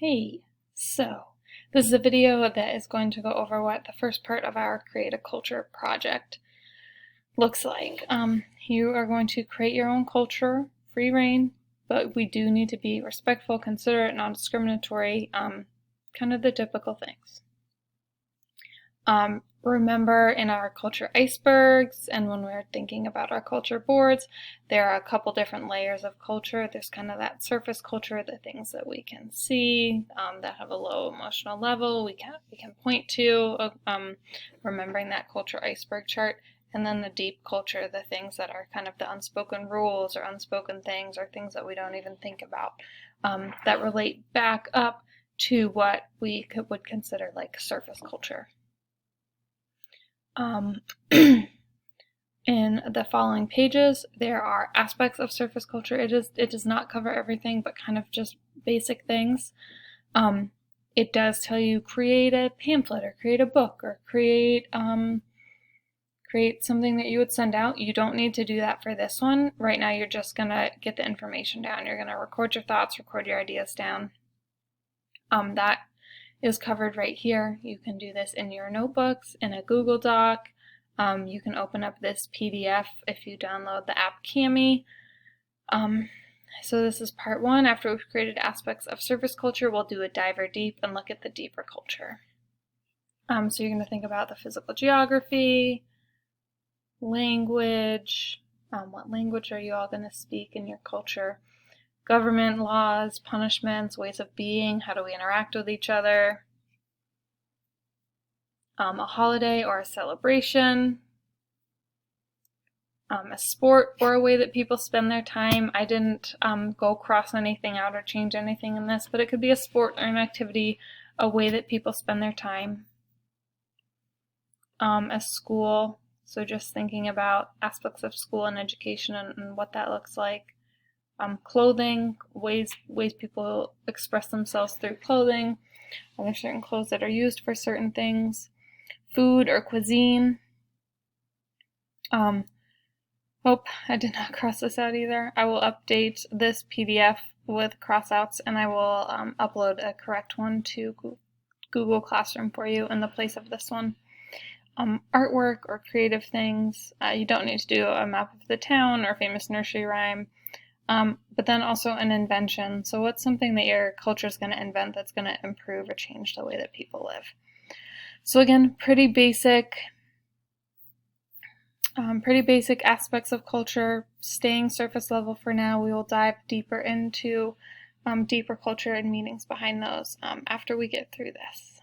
Hey, so this is a video that is going to go over what the first part of our Create a Culture project looks like. You are going to create your own culture, free reign, but we do need to be respectful, considerate, non-discriminatory, kind of the typical things. Remember in our culture icebergs and when we're thinking about our culture boards, there are a couple different layers of culture. There's kind of that surface culture, the things that we can see that have a low emotional level, we can point to, remembering that culture iceberg chart. And then the deep culture, the things that are kind of the unspoken rules or unspoken things or things that we don't even think about that relate back up to what we would consider like surface culture. In the following pages, there are aspects of surface culture. It does not cover everything, but kind of just basic things. It does tell you create a pamphlet or create a book or create something that you would send out. You don't need to do that for this one. Right now, you're just gonna get the information down. You're gonna record your thoughts, record your ideas down. That is covered right here. You can do this in your notebooks, in a Google Doc. You can open up this PDF if you download the app Kami. So this is part one. After we've created aspects of surface culture, we'll do a diver deep and look at the deeper culture. So you're going to think about the physical geography, language, what language are you all going to speak in your culture, government, laws, punishments, ways of being, how do we interact with each other, a holiday or a celebration, a sport or a way that people spend their time. I didn't go cross anything out or change anything in this, but it could be a sport or an activity, a way that people spend their time. A school, so just thinking about aspects of school and education and what that looks like. Clothing, ways people express themselves through clothing. Are there certain clothes that are used for certain things? Food or cuisine. Oh, I did not cross this out either. I will update this PDF with crossouts and I will upload a correct one to Google Classroom for you in the place of this one. Artwork or creative things. You don't need to do a map of the town or a famous nursery rhyme. But then also an invention. So what's something that your culture is going to invent that's going to improve or change the way that people live? So again, pretty basic aspects of culture, staying surface level for now. We will dive deeper into deeper culture and meanings behind those after we get through this.